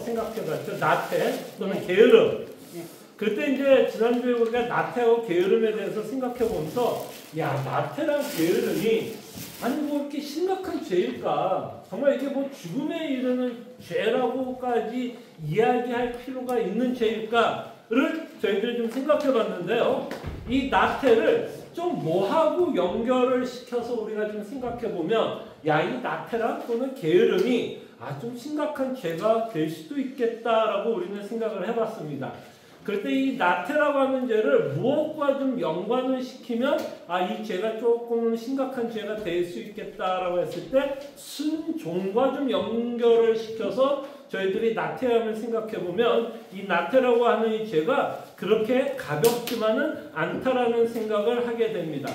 생각해봤죠. 나태 또는 게으름. 그때 이제 지난주에 우리가 나태하고 게으름에 대해서 생각해보면서 야, 나태랑 게으름이 아니 뭐 이렇게 심각한 죄일까? 정말 이게 뭐 죽음에 이르는 죄라고까지 이야기할 필요가 있는 죄일까를 저희들이 좀 생각해봤는데요. 이 나태를 좀 뭐하고 연결을 시켜서 우리가 좀 생각해보면 야, 이 나태랑 또는 게으름이 좀 심각한 죄가 될 수도 있겠다라고 우리는 생각을 해봤습니다. 그럴 때 이 나태라고 하는 죄를 무엇과 좀 연관을 시키면 이 죄가 조금 심각한 죄가 될 수 있겠다라고 했을 때 순종과 좀 연결을 시켜서 저희들이 나태함을 생각해보면 이 나태라고 하는 이 죄가 그렇게 가볍지만은 않다라는 생각을 하게 됩니다.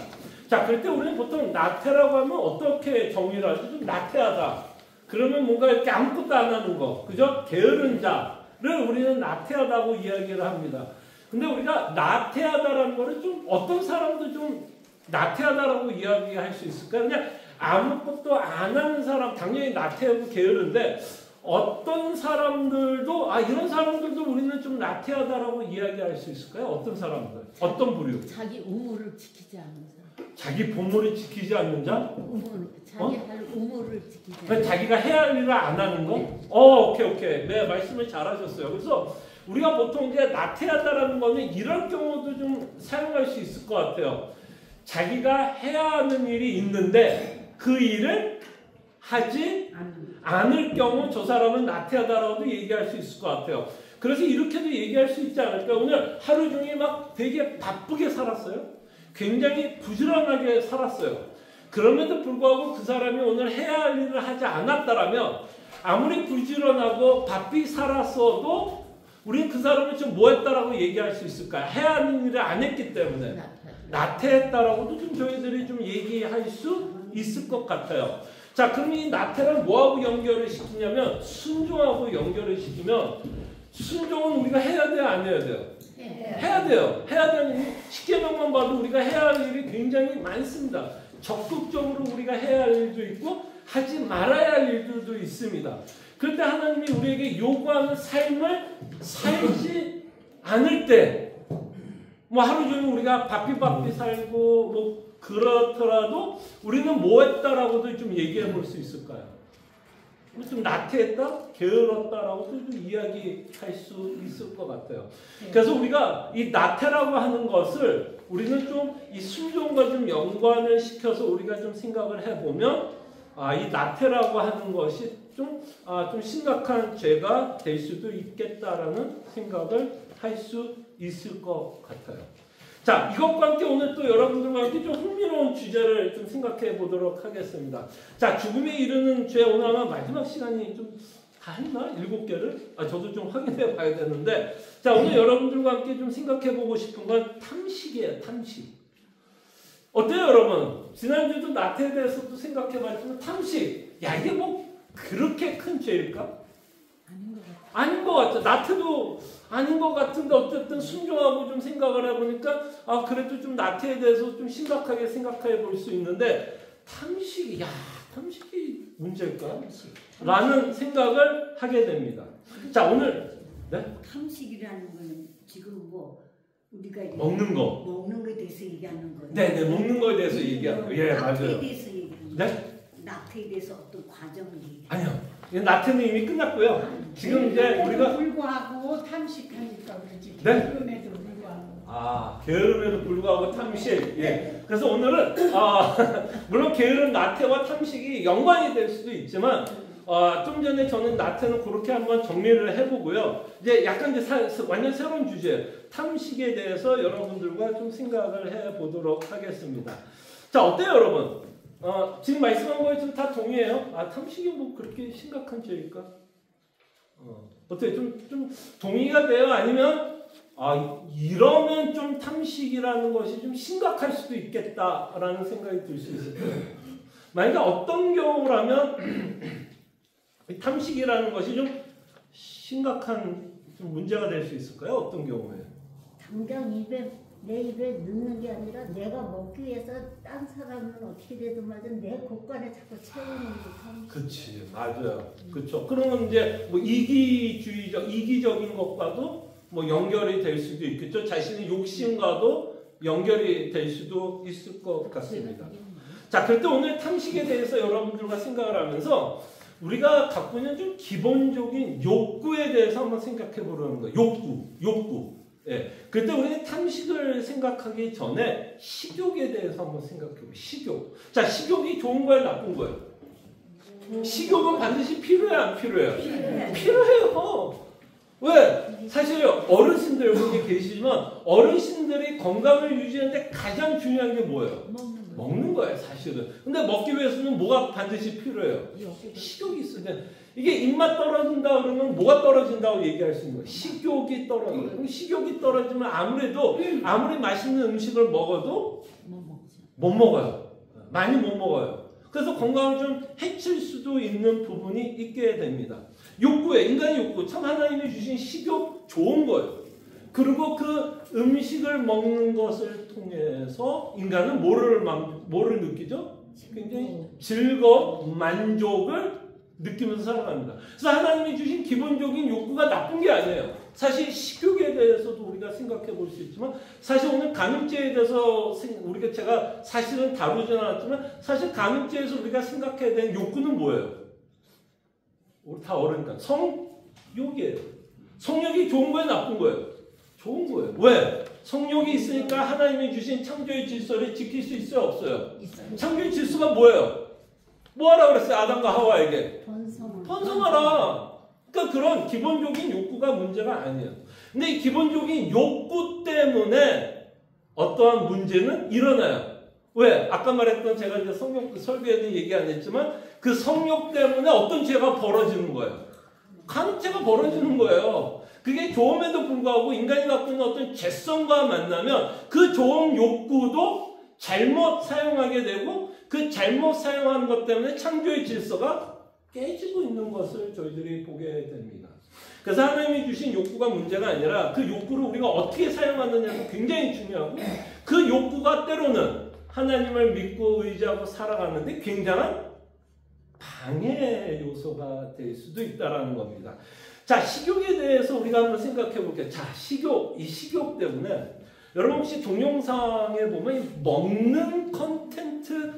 자, 그럴 때 우리는 보통 나태라고 하면 어떻게 정의를 하죠? 좀 나태하다. 그러면 뭔가 이렇게 아무것도 안 하는 거. 그죠? 게으른 자를 우리는 나태하다고 이야기를 합니다. 근데 우리가 나태하다라는 거를 좀 어떤 사람도 좀 나태하다라고 이야기할 수 있을까요? 그냥 아무것도 안 하는 사람, 당연히 나태하고 게으른데 어떤 사람들도, 이런 사람들도 우리는 좀 나태하다라고 이야기할 수 있을까요? 어떤 사람들? 어떤 부류? 자기 의무를 지키지 않는 사람. 자기 본분을 지키지 않는 자? 자기 할 의무를 지키지 않는 그러니까 자기가 해야 할 일을 안 하는 거? 네. 오케이. 네, 말씀을 잘하셨어요. 그래서 우리가 보통 이제 나태하다라는 거는 이럴 경우도 좀 사용할 수 있을 것 같아요. 자기가 해야 하는 일이 있는데 그 일을 하지 않을 경우 저 사람은 나태하다라고도 얘기할 수 있을 것 같아요. 그래서 이렇게도 얘기할 수 있지 않을까? 오늘 하루 종일 막 되게 바쁘게 살았어요. 굉장히 부지런하게 살았어요. 그럼에도 불구하고 그 사람이 오늘 해야 할 일을 하지 않았다라면 아무리 부지런하고 바삐 살았어도 우리는 그 사람을 좀 뭐 했다라고 얘기할 수 있을까요? 해야 하는 일을 안 했기 때문에 나태했다라고도 좀 저희들이 좀 얘기할 수 있을 것 같아요. 자, 그럼 이 나태를 뭐하고 연결을 시키냐면 순종하고 연결을 시키면 순종은 우리가 해야 돼요? 안 해야 돼요? 해야 돼요. 해야 되는 10계명만 봐도 우리가 해야 할 일이 굉장히 많습니다. 적극적으로 우리가 해야 할 일도 있고 하지 말아야 할 일들도 있습니다. 그런데 하나님이 우리에게 요구하는 삶을 살지 않을 때 뭐 하루 종일 우리가 바삐 살고 뭐 그렇더라도 우리는 뭐 했다라고도 좀 얘기해 볼 수 있을까요? 좀 나태했다? 게을렀다라고도 좀 이야기할 수 있을 것 같아요. 그래서 우리가 이 나태라고 하는 것을 우리는 좀 이 순종과 좀 연관을 시켜서 우리가 좀 생각을 해보면 이 나태라고 하는 것이 좀 심각한 죄가 될 수도 있겠다라는 생각을 할 수 있을 것 같아요. 자, 이것과 함께 오늘 또 여러분들과 함께 좀 흥미로운 주제를 좀 생각해 보도록 하겠습니다. 자, 죽음에 이르는 죄, 오늘 아마 마지막 시간이 좀 다 했나? 7개를? 저도 좀 확인해 봐야 되는데, 자, 오늘 여러분들과 함께 좀 생각해 보고 싶은 건 탐식이에요, 탐식. 어때요, 여러분? 지난주도 나태에 대해서도 생각해 봤지만, 탐식. 야, 이게 뭐 그렇게 큰 죄일까? 아닌 것 같죠. 나태도 아닌 것 같은데 어쨌든 순종하고 좀 생각을 해보니까 그래도 좀 나태에 대해서 좀 심각하게 생각해 볼 수 있는데 탐식이 문제일까? 라는 생각을 하게 됩니다. 자, 오늘 탐식이라는 건 지금 뭐 우리가 먹는 거에 대해서 얘기하는 거예요. 네, 먹는 거에 대해서 얘기하는 거. 예, 맞아요. 나태에 대해서 얘기하는 네? 거예요. 나태에 대해서 어떤 과정을 얘기하는 아니요. 나태는 이미 끝났고요. 지금 이제 우리가 불구하고 탐식하니까 그렇지. 네? 게으름에도 불구하고. 게으름에도 불구하고 탐식. 예. 그래서 오늘은 물론 게으름, 나태와 탐식이 연관이 될 수도 있지만 좀 전에 저는 나태는 그렇게 한번 정리를 해보고요. 이제 약간 이제 완전 새로운 주제 탐식에 대해서 여러분들과 좀 생각을 해보도록 하겠습니다. 자, 어때요, 여러분? 지금 말씀한 거에 좀 다 동의해요? 탐식이 뭐 그렇게 심각한 죄일까? 어때요? 좀 동의가 돼요? 아니면 이러면 좀 탐식이라는 것이 좀 심각할 수도 있겠다라는 생각이 들 수 있을까요? 만약에 어떤 경우라면 탐식이라는 것이 좀 심각한 좀 문제가 될 수 있을까요? 어떤 경우에? 당장 입에 내 입에 넣는 게 아니라 내가 먹기 위해서 딴 사람은 어떻게 되든 말든 내 곳간에 자꾸 채우는 게 탐식. 그치, 맞아요. 그렇죠. 그러면 이제 뭐 이기적인 것과도 뭐 연결이 될 수도 있겠죠. 자신의 욕심과도 연결이 될 수도 있을 것 같습니다. 자, 그럴 때 오늘 탐식에 대해서 여러분들과 생각을 하면서 우리가 갖고 있는 좀 기본적인 욕구에 대해서 한번 생각해 보려는 거예요. 욕구. 예. 그때 우리는 탐식을 생각하기 전에 식욕에 대해서 한번 생각해 보세요. 식욕. 자, 식욕이 좋은 거예요, 나쁜 거예요? 식욕은 반드시 필요해요, 안 필요해요? 필요해요. 왜? 사실 어르신들 여기 계시지만 어르신들이 건강을 유지하는데 가장 중요한 게 뭐예요? 먹는 거예요, 사실은. 근데 먹기 위해서는 뭐가 반드시 필요해요? 식욕이 있어야 돼. 이게 입맛 떨어진다 그러면 뭐가 떨어진다고 얘기할 수 있는 거예요? 식욕이 떨어져요. 그럼 식욕이 떨어지면 아무리 맛있는 음식을 먹어도 못 먹어요. 많이 못 먹어요. 그래서 건강을 좀 해칠 수도 있는 부분이 있게 됩니다. 인간의 욕구, 참 하나님이 주신 식욕 좋은 거예요. 그리고 그 음식을 먹는 것을 통해서 인간은 뭐를 느끼죠? 굉장히 즐거움, 만족을 느끼면서 살아갑니다. 그래서 하나님이 주신 기본적인 욕구가 나쁜 게 아니에요. 사실 식욕에 대해서도 우리가 생각해 볼 수 있지만 사실 오늘 간음죄에 대해서 제가 사실은 다루지 않았지만 사실 간음죄에서 우리가 생각해야 되는 욕구는 뭐예요? 우리 다 어르니까 성욕이에요. 성욕이 좋은 거예요, 나쁜 거예요? 좋은 거예요. 왜? 성욕이 있으니까 하나님이 주신 창조의 질서를 지킬 수 있어요, 없어요? 있어요. 창조의 질서가 뭐예요? 뭐 하라 그랬어요? 아담과 하와에게. 번성하라. 그러니까 그런 기본적인 욕구가 문제가 아니에요. 근데 이 기본적인 욕구 때문에 어떠한 문제는 일어나요. 왜? 아까 말했던 제가 이제 성욕 설교에는 얘기 안 했지만 그 성욕 때문에 어떤 죄가 벌어지는 거예요. 간음죄가 벌어지는 거예요. 그게 좋음에도 불구하고 인간이 갖고 있는 어떤 죄성과 만나면 그 좋은 욕구도 잘못 사용하게 되고 그 잘못 사용하는 것 때문에 창조의 질서가 깨지고 있는 것을 저희들이 보게 됩니다. 그래서 하나님이 주신 욕구가 문제가 아니라 그 욕구를 우리가 어떻게 사용하느냐가 굉장히 중요하고 그 욕구가 때로는 하나님을 믿고 의지하고 살아가는데 굉장한 방해 요소가 될 수도 있다는 겁니다. 자, 식욕에 대해서 우리가 한번 생각해 볼게요. 자, 이 식욕 때문에 여러분 혹시 동영상에 보면 먹는 컨텐츠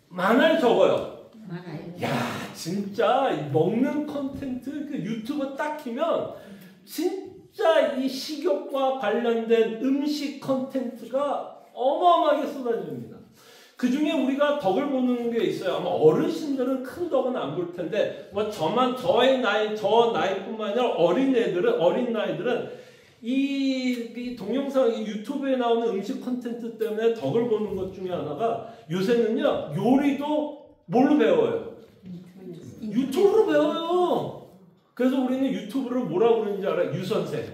많아요, 적어요? 많아요. 야, 진짜 먹는 컨텐츠 그 유튜브 딱 키면 진짜 이 식욕과 관련된 음식 컨텐츠가 어마어마하게 쏟아집니다. 그 중에 우리가 덕을 보는 게 있어요. 아마 어르신들은 큰 덕은 안 볼 텐데, 뭐 저 나이뿐만 아니라 어린 나이들은 이 동영상, 이 유튜브에 나오는 음식 콘텐츠 때문에 덕을 보는 것 중에 하나가 요새는요, 요리도 뭘로 배워요? 유튜브로 배워요. 그래서 우리는 유튜브를 뭐라고 그러는지 알아요? 유선생.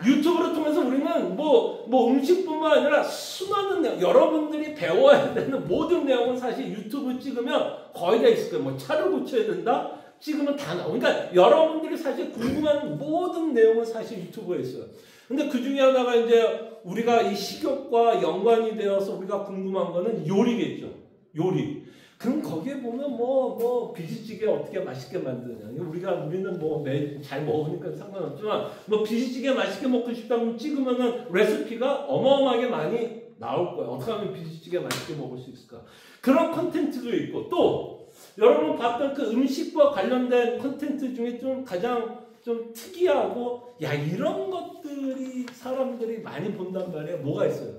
유튜브를 통해서 우리는 뭐 음식뿐만 아니라 수많은 내용, 여러분들이 배워야 되는 모든 내용은 사실 유튜브 찍으면 거의 다 있을 거예요. 뭐 차를 고쳐야 된다? 찍으면 다 나와. 그러니까 여러분들이 사실 궁금한 모든 내용은 사실 유튜브에 있어요. 근데 그 중에 하나가 이제 우리가 이 식욕과 연관이 되어서 우리가 궁금한 거는 요리겠죠. 요리. 그럼 거기에 보면 뭐 비지찌개 어떻게 맛있게 만드냐. 우리는 뭐 매일 잘 먹으니까 상관없지만 뭐 비지찌개 맛있게 먹고 싶다면 찍으면은 레시피가 어마어마하게 많이 나올 거예요. 어떻게 하면 비지찌개 맛있게 먹을 수 있을까. 그런 콘텐츠도 있고 또 여러분 봤던 그 음식과 관련된 콘텐츠 중에 좀 가장 좀 특이하고 야 이런 것들이 사람들이 많이 본단 말이에요. 뭐가 있어요?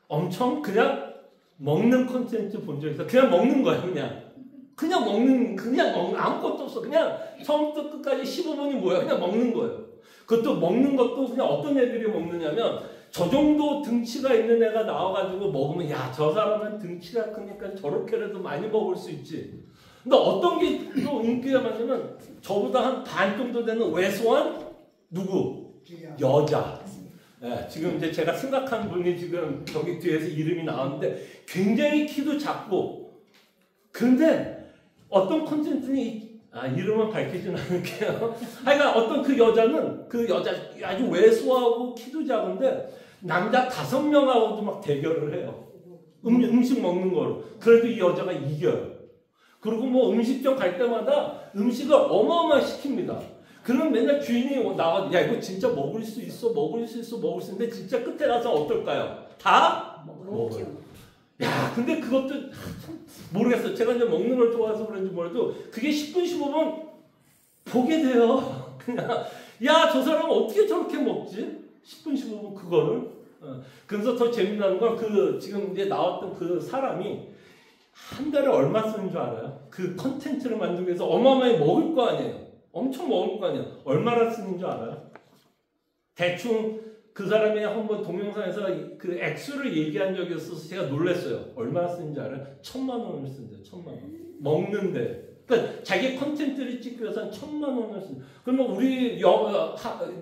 엄청 그냥 먹는 콘텐츠 본 적 있어. 그냥 먹는 거야, 그냥 먹는, 아무것도 없어. 그냥 처음부터 끝까지 15분이 뭐야? 그냥 먹는 거예요. 그것도 먹는 것도 그냥 어떤 애들이 먹느냐면, 저 정도 등치가 있는 애가 나와가지고 먹으면, 야, 저 사람은 등치가 크니까 저렇게라도 많이 먹을 수 있지. 근데 어떤 게 또 인기가 많냐면, 저보다 한 반 정도 되는 왜소한, 누구? 여자. 네, 지금 이제 제가 생각한 분이 지금 저기 뒤에서 이름이 나왔는데 굉장히 키도 작고 근데 어떤 콘텐츠는 이름은 밝히진 않을게요. 하여간 어떤 그 여자는 그 여자 아주 왜소하고 키도 작은데 남자 5명하고도 막 대결을 해요. 음식 먹는 거로. 그래도 이 여자가 이겨요. 그리고 뭐 음식점 갈 때마다 음식을 어마어마하게 시킵니다. 그럼 맨날 주인이 나와, 야, 이거 진짜 먹을 수 있어, 먹을 수 있어, 먹을 수 있는데 진짜 끝에 가서 어떨까요? 다 먹어요. 야, 근데 그것도 참 모르겠어요. 제가 이제 먹는 걸 좋아해서 그런지 몰라도 그게 10분, 15분 보게 돼요. 그냥, 야, 저 사람은 어떻게 저렇게 먹지? 10분, 15분 그거를. 그래서 더 재미나는 건 지금 이제 나왔던 그 사람이 한 달에 얼마 쓰는 줄 알아요? 그 컨텐츠를 만들기 위해서 어마어마하게 먹을 거 아니에요. 엄청 먹을 거 아니에요. 얼마나 쓰는 줄 알아요? 대충 그 사람이 한번 동영상에서 그 액수를 얘기한 적이 있어서 제가 놀랐어요. 얼마나 쓰는지 알아요? 1,000,000원을 쓴대요. 1,000,000원. 먹는데. 그러니까 자기 컨텐츠를 찍기 위해서 1,000,000원을 쓴대요. 그러면 우리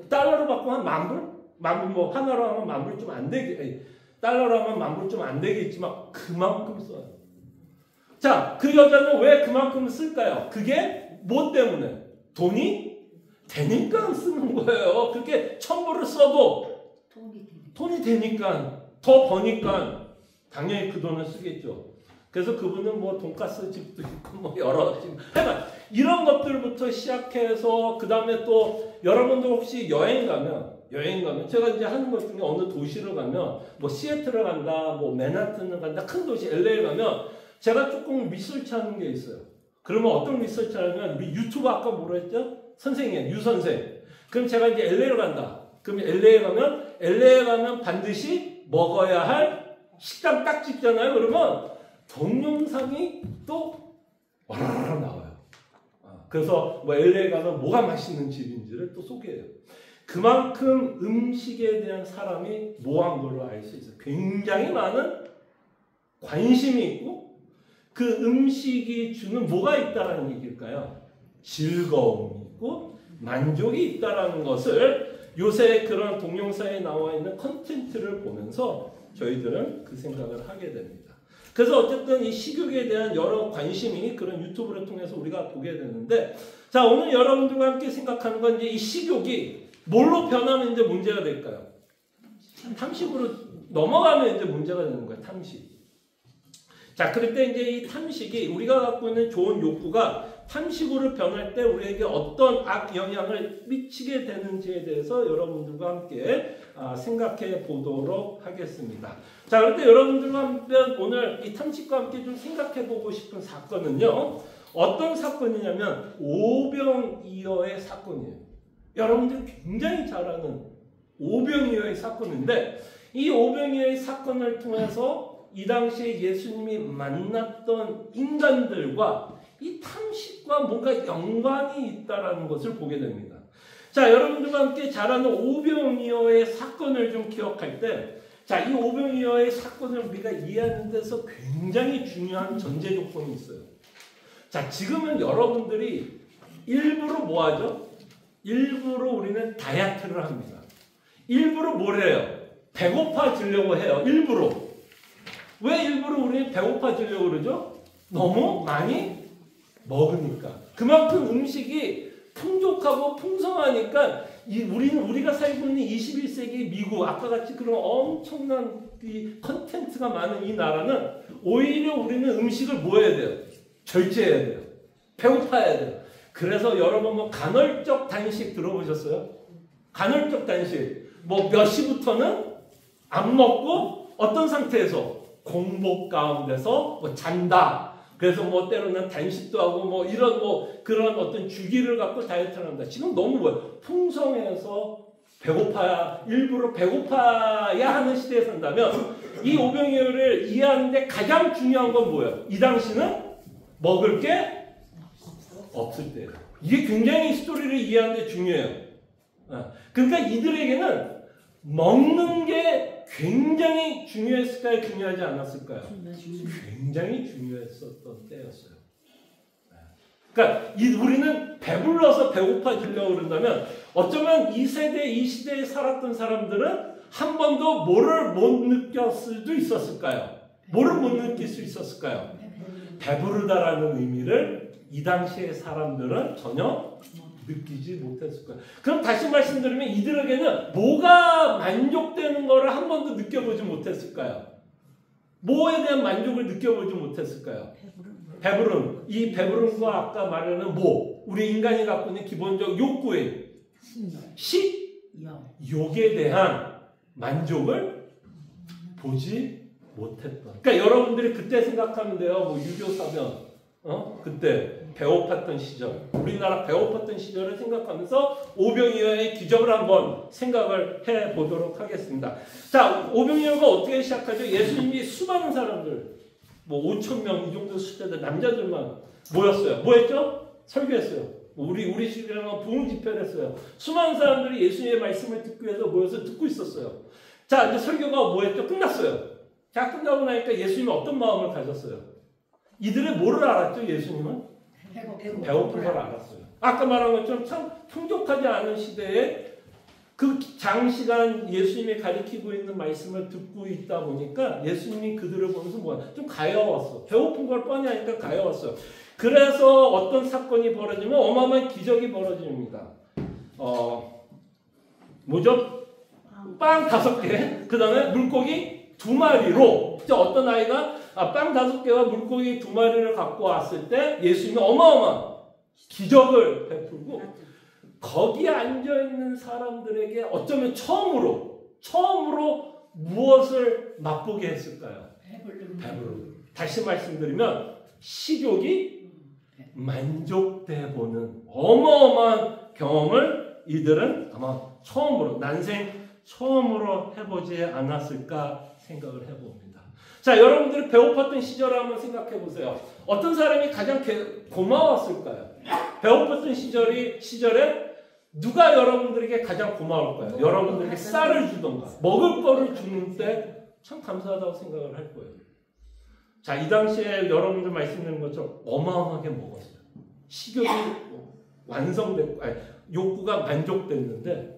달러로 바꾸면 한 10,000불? 10,000불 뭐 하나로 하면 10,000불 좀 안 되게, 달러로 하면 10,000불 좀 안 되겠지만 그만큼 써요. 자, 그 여자는 왜 그만큼 쓸까요? 그게 뭐 때문에? 돈이 되니까 쓰는 거예요. 그렇게 1,000불을 써도 돈이 되니까, 더 버니까 당연히 그 돈을 쓰겠죠. 그래서 그분은 뭐 돈가스 집도 있고 뭐 여러 집, 이런 것들부터 시작해서 그 다음에 또 여러분들 혹시 여행 가면 제가 이제 하는 것 중에 어느 도시를 가면 뭐 시애틀을 간다, 뭐 맨하튼을 간다, 큰 도시 LA 가면 제가 조금 리서치하는 게 있어요. 그러면 어떤 리서치하냐면 우리 유튜브 아까 뭐라 했죠? 선생님, 유 선생. 그럼 제가 이제 LA를 간다. 그럼 LA에 가면 반드시 먹어야 할 식당 딱 찍잖아요. 그러면 동영상이 또 와라라 나와요. 그래서 뭐 LA에 가면 뭐가 맛있는 집인지를 또 소개해요. 그만큼 음식에 대한 사람이 뭐한 걸로 알 수 있어요. 굉장히 많은 관심이 있고 그 음식이 주는 뭐가 있다라는 얘기일까요? 즐거움이 있고 만족이 있다라는 것을 요새 그런 동영상에 나와 있는 컨텐츠를 보면서 저희들은 그 생각을 하게 됩니다. 그래서 어쨌든 이 식욕에 대한 여러 관심이 그런 유튜브를 통해서 우리가 보게 되는데, 자, 오늘 여러분들과 함께 생각하는 건 이제 이 식욕이 뭘로 변하면 이제 문제가 될까요? 탐식으로 넘어가면 이제 문제가 되는 거예요. 탐식. 자, 그럴 때 이제 이 탐식이 우리가 갖고 있는 좋은 욕구가 탐식으로 변할 때 우리에게 어떤 악 영향을 미치게 되는지에 대해서 여러분들과 함께 생각해 보도록 하겠습니다. 자, 그럴 때 여러분들과 함께 오늘 이 탐식과 함께 좀 생각해 보고 싶은 사건은요, 어떤 사건이냐면 오병이어의 사건이에요. 여러분들 굉장히 잘 아는 오병이어의 사건인데, 이 오병이어의 사건을 통해서 이 당시에 예수님이 만났던 인간들과 이 탐식과 뭔가 연관이 있다라는 것을 보게 됩니다. 자, 여러분들과 함께 잘 아는 오병이어의 사건을 좀 기억할 때, 자, 이 오병이어의 사건을 우리가 이해하는 데서 굉장히 중요한 전제 조건이 있어요. 자, 지금은 여러분들이 일부러 뭐 하죠? 일부러 우리는 다이어트를 합니다. 일부러 뭘 해요? 배고파지려고 해요. 일부러. 왜 일부러 우리는 배고파지려고 그러죠? 너무 많이 먹으니까. 그만큼 음식이 풍족하고 풍성하니까 우리가 살고 있는 21세기 미국, 아까 같이 그런 엄청난 이 컨텐츠가 많은 이 나라는 오히려 우리는 음식을 뭐 해야 돼요? 절제해야 돼요. 배고파야 돼요. 그래서 여러분 뭐 간헐적 단식 들어보셨어요? 간헐적 단식. 뭐 몇 시부터는 안 먹고 어떤 상태에서 공복 가운데서 뭐 잔다. 그래서 뭐 때로는 단식도 하고 뭐 이런 뭐 그런 어떤 주기를 갖고 다이어트를 한다. 지금 너무 뭐예요? 풍성해서 일부러 배고파야 하는 시대에 산다면 이 오병이어를 이해하는데 가장 중요한 건 뭐예요? 이 당시는 먹을 게 없을 때예요. 이게 굉장히 스토리를 이해하는데 중요해요. 그러니까 이들에게는 먹는 게 굉장히 중요했을까요? 중요하지 않았을까요? 굉장히 중요했었던 때였어요. 그러니까 우리는 배불러서 배고파지려고 그런다면 어쩌면 이 시대에 살았던 사람들은 한 번도 뭐를 못 느꼈을 수도 있었을까요? 뭐를 못 느낄 수 있었을까요? 배부르다라는 의미를 이 당시의 사람들은 전혀 느끼지 못했을 거예요. 그럼 다시 말씀드리면 이들에게는 뭐가 만족되는 거를 한 번도 느껴보지 못했을까요? 뭐에 대한 만족을 느껴보지 못했을까요? 배부름. 이 배부름과 아까 말하는 우리 인간이 갖고 있는 기본적 욕구의 욕에 대한 만족을 보지 못했던. 그러니까 여러분들이 그때 생각하면 돼요. 유교 사변, 그때 배고팠던 시절, 우리나라 배고팠던 시절을 생각하면서 오병이어의 기적을 한번 생각을 해보도록 하겠습니다. 자, 오병이어가 어떻게 시작하죠? 예수님이 수많은 사람들, 5,000명 이 정도 숫자들 남자들만 모였어요. 뭐 했죠? 설교했어요. 우리 시대는 부흥 집회를 했어요. 수많은 사람들이 예수님의 말씀을 듣기 위해서 모여서 듣고 있었어요. 자, 이제 설교가 뭐 했죠? 끝났어요. 자, 끝나고 나니까 예수님은 어떤 마음을 가졌어요? 이들의 뭐를 알았죠? 예수님은? 배고픈 걸 알았어요. 아까 말한 것처럼 참 풍족하지 않은 시대에 그 장시간 예수님이 가리키고 있는 말씀을 듣고 있다 보니까 예수님이 그들을 보면서 좀 가여웠어. 배고픈 걸 뻔히 하니까 가여웠어요. 그래서 어떤 사건이 벌어지면 어마어마한 기적이 벌어집니다. 뭐죠? 빵 5개, 그 다음에 물고기 2마리로, 어떤 아이가 빵 5개와 물고기 2마리를 갖고 왔을 때 예수님이 어마어마한 기적을 베풀고 거기에 앉아있는 사람들에게 어쩌면 처음으로 무엇을 맛보게 했을까요? 배부름. 다시 말씀드리면 식욕이 만족돼 보는 어마어마한 경험을 이들은 아마 난생 처음으로 해보지 않았을까 생각을 해봅니다. 자, 여러분들이 배고팠던 시절을 한번 생각해 보세요. 어떤 사람이 가장 고마웠을까요? 배고팠던 시절에 누가 여러분들에게 가장 고마울까요? 여러분들에게 쌀을 주던가 먹을 거를 주는 때 참 감사하다고 생각을 할 거예요. 자, 이 당시에 여러분들 말씀드린 것처럼 어마어마하게 먹었어요. 식욕이 완성됐고, 욕구가 만족됐는데,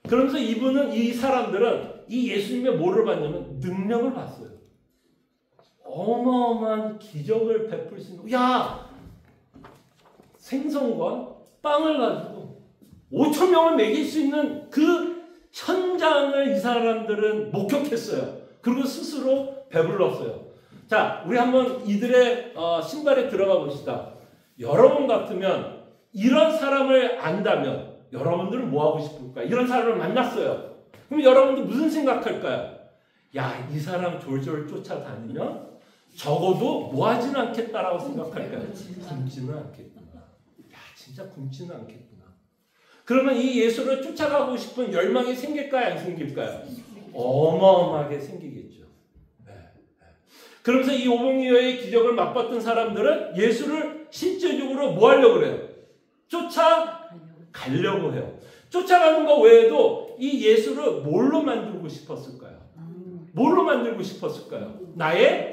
그러면서 이 사람들은 이 예수님의 뭐를 봤냐면 능력을 봤어요. 어마어마한 기적을 베풀 수 있는, 생선과 빵을 가지고 5,000명을 먹일 수 있는 그 현장을 이 사람들은 목격했어요. 그리고 스스로 배불렀어요. 자, 우리 한번 이들의 신발에 들어가 봅시다. 여러분 같으면 이런 사람을 안다면 여러분들은 뭐 하고 싶을까요? 이런 사람을 만났어요. 그럼 여러분들 무슨 생각할까요? 이 사람 졸졸 쫓아다니면 적어도 뭐 하지는 않겠다라고 생각할까요? 굶지는 않겠구나. 진짜 굶지는 않겠구나. 그러면 이 예수를 쫓아가고 싶은 열망이 생길까요? 안 생길까요? 어마어마하게 생기겠죠. 그러면서 이 오병이어의 기적을 맛봤던 사람들은 예수를 실제적으로 뭐 하려고 그래요? 쫓아가려고 해요. 쫓아가는 것 외에도 이 예수를 뭘로 만들고 싶었을까요? 뭘로 만들고 싶었을까요? 나의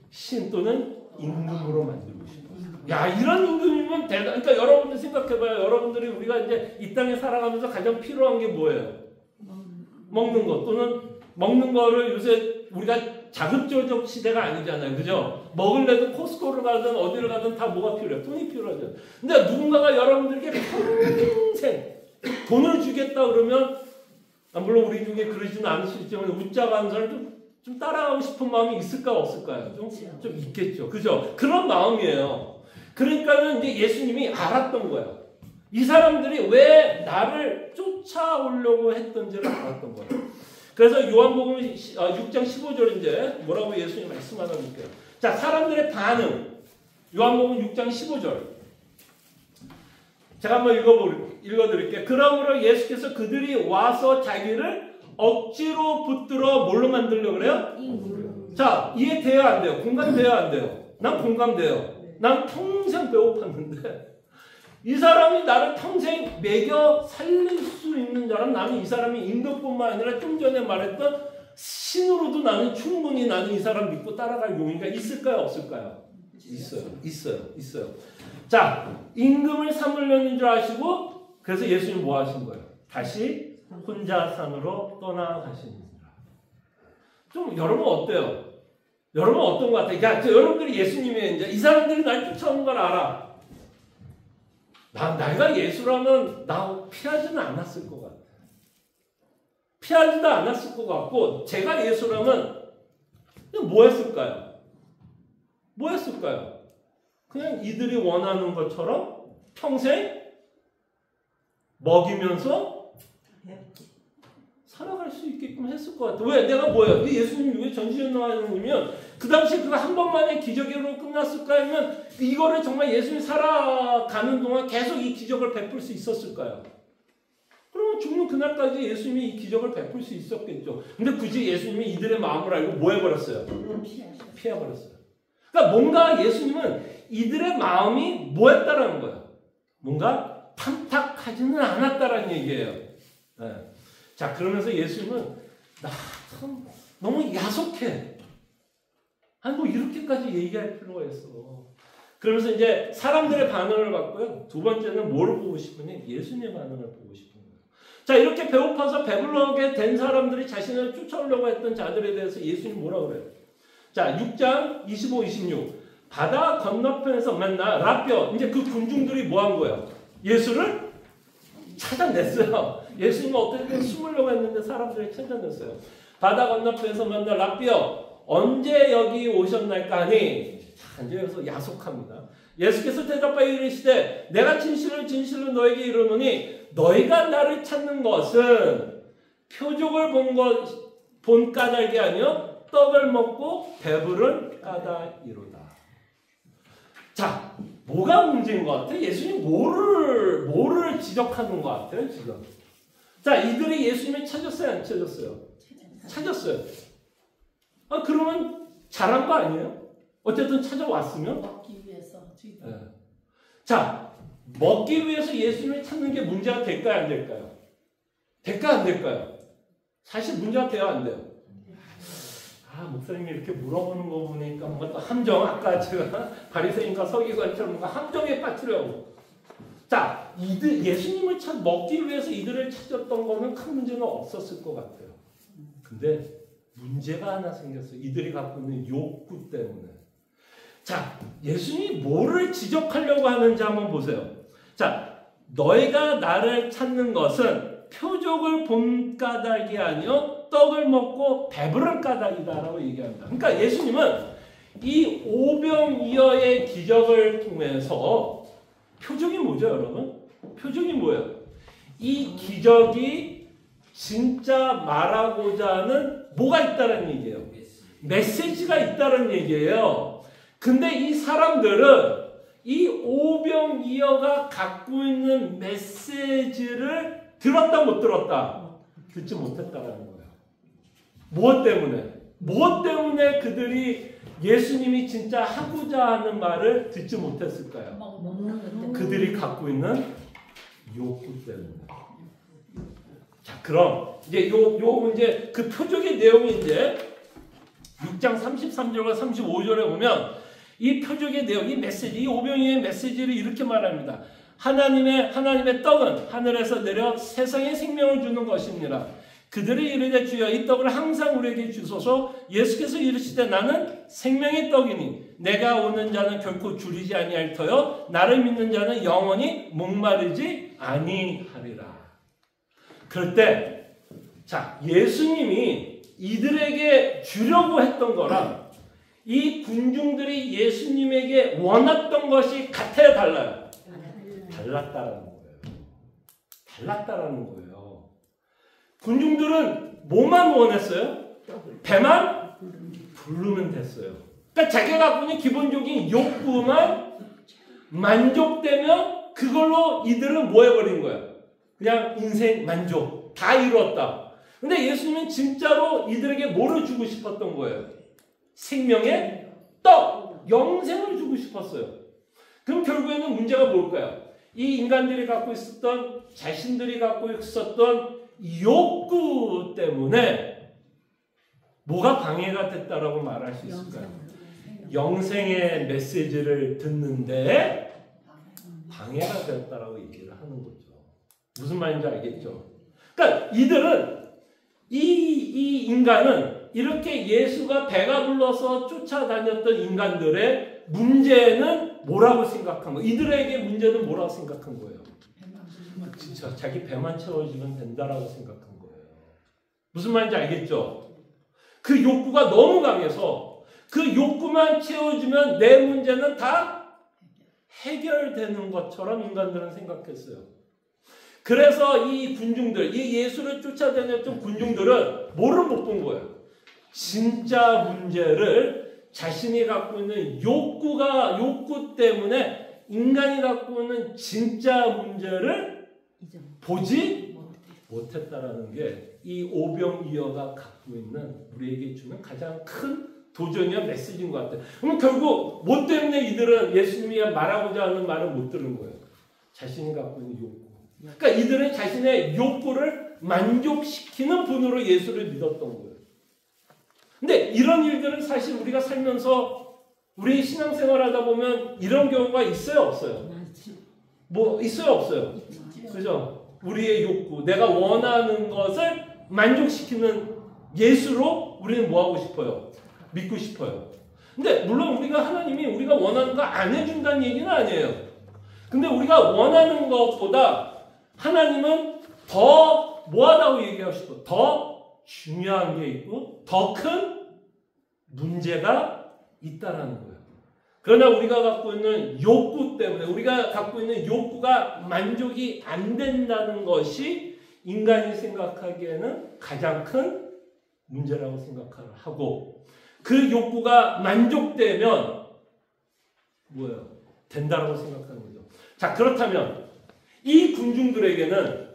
신 또는 임금으로 만들고 싶었어요. 이런 임금이면 그러니까 여러분들 생각해봐요. 여러분들이 우리가 이제 이 땅에 살아가면서 가장 필요한 게 뭐예요? 먹는 것. 또는 먹는 거를 요새 우리가 자급조적 시대가 아니잖아요. 그죠? 먹을래도 코스코를 가든 어디를 가든 다 뭐가 필요해요? 돈이 필요하죠. 근데 누군가가 여러분들에게 평생 돈을 주겠다 그러면, 물론 우리 중에 그러지는 않으시지만 웃자고 하는 사람 좀 따라가고 싶은 마음이 있을까 없을까요? 좀 있겠죠. 그죠? 그런 마음이에요. 그러니까는 이제 예수님이 알았던 거예요. 이 사람들이 왜 나를 쫓아오려고 했던지를 알았던 거예요. 그래서 요한복음 6장 15절 이제 뭐라고 예수님 말씀하나 볼게요. 자, 사람들의 반응. 요한복음 6장 15절. 제가 한번 읽어드릴게요. 그러므로 예수께서 그들이 와서 자기를 억지로 붙들어 뭘로 만들려고 그래요? 자, 이해돼야 안 돼요? 공감돼야 안 돼요? 난 공감돼요. 난 평생 배고팠는데 이 사람이 나를 평생 먹여 살릴 수 있는 자라면 나는 이 사람이 임금뿐만 아니라 좀 전에 말했던 신으로도 나는 충분히 나는 이 사람 믿고 따라갈 용의가 있을까요? 없을까요? 있어요. 자, 임금을 삼으려는 줄 아시고 그래서 예수님 뭐 하신 거예요? 다시 혼자 산으로 떠나가십니다. 좀 여러분 어때요? 여러분 어떤 것 같아요? 야, 여러분들이 예수님이 이제 이 사람들이 날 쫓아오는 걸 알아. 내가 예수라면 나 피하지는 않았을 것 같아. 피하지도 않았을 것 같고, 제가 예수라면 뭐 했을까요? 뭐 했을까요? 그냥 이들이 원하는 것처럼 평생 먹이면서 살아갈 수 있게끔 했을 것 같아. 왜? 내가 뭐예요? 예수님이 왜 전지전능하시면 그 당시에 그거 한 번만의 기적으로 끝났을까 하면 이거를 정말 예수님이 살아가는 동안 계속 이 기적을 베풀 수 있었을까요? 그러면 죽는 그날까지 예수님이 이 기적을 베풀 수 있었겠죠. 근데 굳이 예수님이 이들의 마음을 알고 뭐 해버렸어요? 피해버렸어요. 그러니까 뭔가 예수님은 이들의 마음이 뭐 했다라는 거예요? 뭔가 탐탁하지는 않았다라는 얘기예요. 네. 자, 그러면서 예수님은 나 참 너무 야속해. 아니 뭐 이렇게까지 얘기할 필요가 있어. 그러면서 이제 사람들의 반응을 봤고요. 두 번째는 뭘 보고 싶으니? 예수님의 반응을 보고 싶은 거예요. 자, 이렇게 배고파서 배불러게 된 사람들이 자신을 쫓아오려고 했던 자들에 대해서 예수님이 뭐라 그래요? 자, 6장 25, 26. 바다 건너편에서 만나 라뼈. 이제 그 군중들이 뭐 한 거예요? 예수를 찾아냈어요. 예수님은 어떻게든 숨으려고 했는데 사람들이 찾아냈어요. 바다 건너편에서 만나 라뼈. 언제 여기 오셨나이까 하니, 자, 이제 여기서 야속합니다. 예수께서 대답하여 이르시되 내가 진실로 진실로 너에게 이르노니 너희가 나를 찾는 것은 표적을 본 까닭이 아니요 떡을 먹고 배부른 까닭이로다. 자, 뭐가 문제인 것 같아요? 예수님 뭐를 지적하는 것 같아요 지금? 자, 이들이 예수님을 찾았어요 안 찾았어요? 찾았어요. 아, 그러면 잘한 거 아니에요? 어쨌든 찾아왔으면 먹기 위해서. 네. 자, 먹기 위해서 예수님을 찾는 게 문제가 될까요 안 될까요? 될까요 안 될까요? 사실 문제가 돼요 안 돼요? 아, 목사님이 이렇게 물어보는 거 보니까 뭔가 또 함정, 아까 제가 바리새인과 서기관처럼 뭔가 함정에 빠뜨려고. 자, 예수님을 먹기 위해서 이들을 찾았던 거는 큰 문제는 없었을 것 같아요. 근데 문제가 하나 생겼어요. 이들이 갖고 있는 욕구 때문에. 자, 예수님이 뭐를 지적하려고 하는지 한번 보세요. 자, 너희가 나를 찾는 것은 표적을 본 까닭이 아니요 떡을 먹고 배부른 까닭이다라고 얘기합니다. 그러니까 예수님은 이 오병이어의 기적을 통해서 표적이 뭐죠, 여러분? 표적이 뭐예요? 이 기적이 진짜 말하고자 하는 뭐가 있다는 얘기예요? 메시지가 있다는 얘기예요. 근데 이 사람들은 이 오병이어가 갖고 있는 메시지를 들었다 못 들었다? 듣지 못했다는 거예요. 무엇 때문에? 무엇 때문에 그들이 예수님이 진짜 하고자 하는 말을 듣지 못했을까요? 그들이 갖고 있는 욕구 때문에. 자, 그럼 이제 이제 그 표적의 내용이 이제 6장 33절과 35절에 보면 이 표적의 내용, 이 메시지, 이 오병이어의 메시지를 이렇게 말합니다. 하나님의 떡은 하늘에서 내려 세상에 생명을 주는 것입니다. 그들이 이르되 주여 이 떡을 항상 우리에게 주소서. 예수께서 이르시되 나는 생명의 떡이니 내가 오는 자는 결코 줄이지 아니할 터요 나를 믿는 자는 영원히 목마르지 아니하리라. 그럴 때, 자, 예수님이 이들에게 주려고 했던 거랑 이 군중들이 예수님에게 원했던 것이 같아요, 달라요? 달랐다라는 거예요. 달랐다라는 거예요. 군중들은 뭐만 원했어요? 배만 부르면 됐어요. 그러니까 자기가 갖고 있는 기본적인 욕구만 만족되면 그걸로 이들은 뭐 해버린 거예요? 그냥 인생 만족. 다 이루었다. 근데 예수님은 진짜로 이들에게 뭐를 주고 싶었던 거예요? 생명의 떡, 영생을 주고 싶었어요. 그럼 결국에는 문제가 뭘까요? 이 인간들이 갖고 있었던, 자신들이 갖고 있었던 욕구 때문에 뭐가 방해가 됐다라고 말할 수 있을까요? 영생의 메시지를 듣는데 방해가 됐다라고 얘기를 하는 거죠. 무슨 말인지 알겠죠? 그러니까 이들은 이 인간은 이렇게 예수가 배가 불러서 쫓아다녔던 인간들의 문제는 뭐라고 생각한 거예요? 이들에게 문제는 뭐라고 생각한 거예요? 진짜 자기 배만 채워주면 된다라고 생각한 거예요. 무슨 말인지 알겠죠? 그 욕구가 너무 강해서 그 욕구만 채워주면 내 문제는 다 해결되는 것처럼 인간들은 생각했어요. 그래서 이 군중들, 이 예수를 쫓아다녔던 군중들은 뭐를 못 본 거예요? 진짜 문제를 자신이 갖고 있는 욕구 때문에 인간이 갖고 있는 진짜 문제를 보지 못했다라는 게 이 오병이어가 갖고 있는 우리에게 주는 가장 큰 도전이야 메시지인 것 같아요. 그럼 결국 뭐 때문에 이들은 예수님이 말하고자 하는 말을 못 들은 거예요? 자신이 갖고 있는 욕구. 그러니까 이들은 자신의 욕구를 만족시키는 분으로 예수를 믿었던 거예요. 근데 이런 일들은 사실 우리가 살면서 우리 신앙생활 하다 보면 이런 경우가 있어요, 없어요? 뭐 있어요, 없어요? 그죠? 우리의 욕구, 내가 원하는 것을 만족시키는 예수로 우리는 뭐 하고 싶어요? 믿고 싶어요. 근데 물론 우리가 하나님이 우리가 원하는 거 안 해준다는 얘기는 아니에요. 근데 우리가 원하는 것보다 하나님은 더 뭐하다고 얘기하고 싶어? 더 중요한 게 있고 더 큰 문제가 있다라는 거예요. 그러나 우리가 갖고 있는 욕구 때문에 우리가 갖고 있는 욕구가 만족이 안 된다는 것이 인간이 생각하기에는 가장 큰 문제라고 생각하고 그 욕구가 만족되면 뭐예요? 된다라고 생각하는 거죠. 자, 그렇다면 이 군중들에게는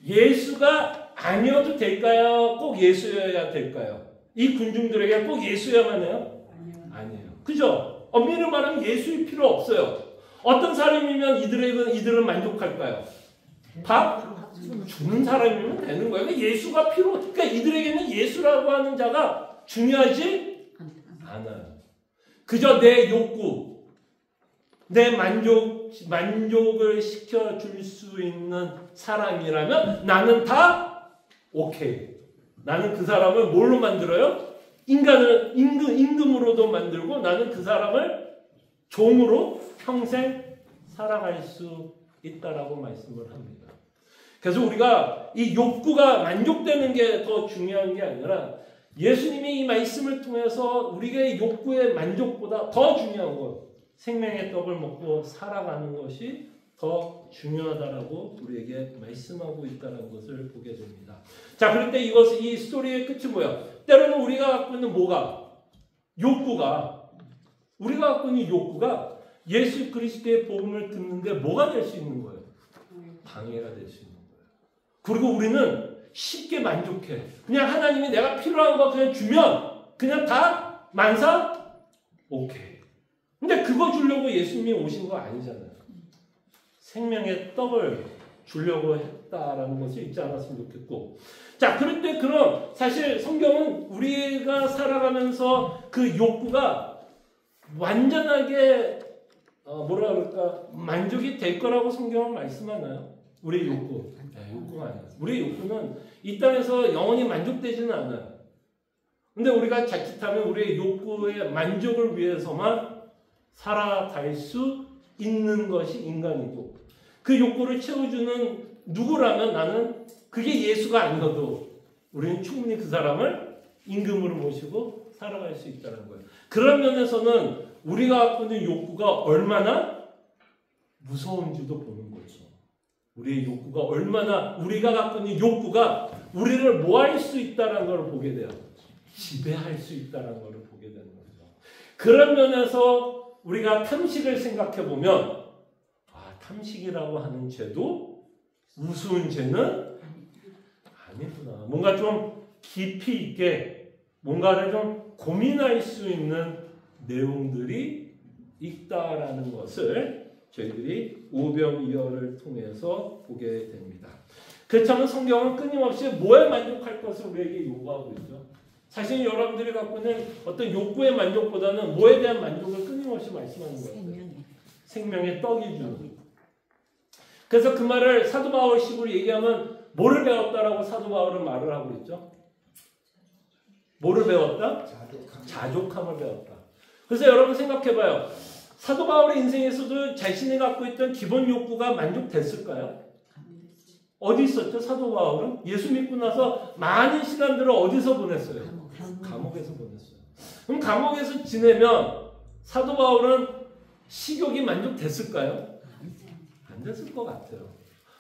예수가 아니어도 될까요? 꼭 예수여야 될까요? 이 군중들에게 꼭 예수여야만 해요? 아니에요. 그죠? 엄밀히 말하면 예수의 필요 없어요. 어떤 사람이면 이들은 만족할까요? 밥 주는 사람이면 되는 거예요. 예수가 그러니까 이들에게는 예수라고 하는 자가 중요하지 않아요. 그저 내 욕구, 내 만족을 시켜줄 수 있는 사람이라면 나는 다 오케이. 나는 그 사람을 뭘로 만들어요? 임금으로도 만들고 나는 그 사람을 종으로 평생 살아갈 수 있다라고 말씀을 합니다. 그래서 우리가 이 욕구가 만족되는 게 더 중요한 게 아니라 예수님이 이 말씀을 통해서 우리의 욕구의 만족보다 더 중요한 것, 생명의 떡을 먹고 살아가는 것이 더 중요하다라고 우리에게 말씀하고 있다는 것을 보게 됩니다. 자, 그럴 때 이 스토리의 끝이 뭐야? 때로는 우리가 갖고 있는 우리가 갖고 있는 욕구가 예수 그리스도의 복음을 듣는데 뭐가 될 수 있는 거예요? 방해가 될 수 있는 거예요. 그리고 우리는 쉽게 만족해. 그냥 하나님이 내가 필요한 거 그냥 주면 그냥 다 만사? 오케이. 근데 그거 주려고 예수님이 오신 거 아니잖아요. 생명의 떡을 주려고 했다라는 것을 잊지 않았으면 좋겠고. 자, 그럴 때 그럼 사실 성경은 우리가 살아가면서 그 욕구가 완전하게 뭐라 그럴까 만족이 될 거라고 성경은 말씀하나요? 우리의 욕구. 네, 욕구가 아니에요. 우리의 욕구는 이 땅에서 영원히 만족되지는 않아요. 근데 우리가 자칫하면 우리의 욕구의 만족을 위해서만 살아갈 수 있는 것이 인간이고 그 욕구를 채워주는 누구라면 나는 그게 예수가 아니어도 우리는 충분히 그 사람을 임금으로 모시고 살아갈 수 있다는 거예요. 그런 면에서는 우리가 갖고 있는 욕구가 얼마나 무서운지도 보는 거죠. 우리의 욕구가 얼마나 우리가 갖고 있는 욕구가 우리를 뭐 할 수 있다는 걸 보게 돼요. 지배할 수 있다는 걸 보게 되는 거죠. 그런 면에서 우리가 탐식을 생각해 보면 탐식이라고 하는 죄도 우스운 죄는 아니구나. 뭔가 좀 깊이 있게 뭔가를 좀 고민할 수 있는 내용들이 있다라는 것을 저희들이 오병이어를 통해서 보게 됩니다. 그렇다면 성경은 끊임없이 뭐에 만족할 것을 우리에게 요구하고 있죠. 사실 여러분들이 갖고 있는 어떤 욕구의 만족보다는 뭐에 대한 만족을 끊임없이 말씀하는 거예요. 생명의 떡이 주는. 그래서 그 말을 사도 바울식으로 얘기하면 뭐를 배웠다라고 사도 바울은 말을 하고 있죠? 뭐를 배웠다? 자족함을 배웠다. 그래서 여러분 생각해봐요. 사도 바울의 인생에서도 자신이 갖고 있던 기본 욕구가 만족됐을까요? 어디 있었죠? 사도 바울은 예수 믿고 나서 많은 시간들을 어디서 보냈어요? 감옥에서 보냈어요. 그럼 감옥에서 지내면 사도 바울은 식욕이 만족됐을까요? 안 됐을 것 같아요.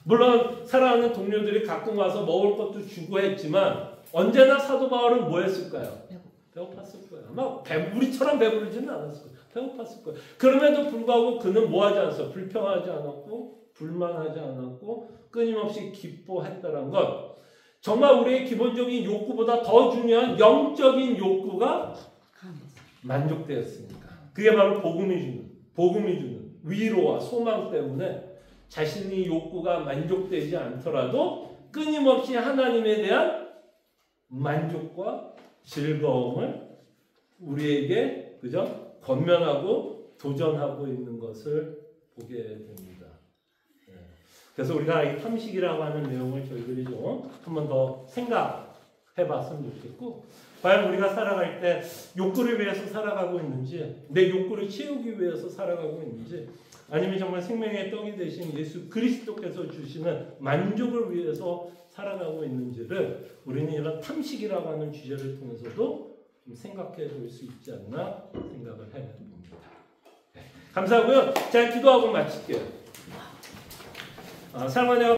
물론 사랑하는 동료들이 가끔 와서 먹을 것도 주고 했지만 언제나 사도 바울은 뭐 했을까요? 배고팠을 거예요. 아마 우리처럼 배부르지는 않았을 거예요. 배고팠을 거예요. 그럼에도 불구하고 그는 뭐 하지 않았어요? 불평하지 않았고 불만하지 않았고 끊임없이 기뻐했다는 것. 정말 우리의 기본적인 욕구보다 더 중요한 영적인 욕구가 만족되었으니까. 그게 바로 복음이 주는 위로와 소망 때문에 자신의 욕구가 만족되지 않더라도 끊임없이 하나님에 대한 만족과 즐거움을 우리에게 그죠? 권면하고 도전하고 있는 것을 보게 됩니다. 그래서 우리가 이 탐식이라고 하는 내용을 저희들이 좀 한 번 더 생각해 봤으면 좋겠고, 과연 우리가 살아갈 때 욕구를 위해서 살아가고 있는지, 내 욕구를 채우기 위해서 살아가고 있는지, 아니면 정말 생명의 떡이 되신 예수 그리스도께서 주시는 만족을 위해서 살아가고 있는지를 우리는 이런 탐식이라고 하는 주제를 통해서도 좀 생각해 볼 수 있지 않나 생각을 해봅니다. 감사하고요. 자, 기도하고 마칠게요. 사랑하는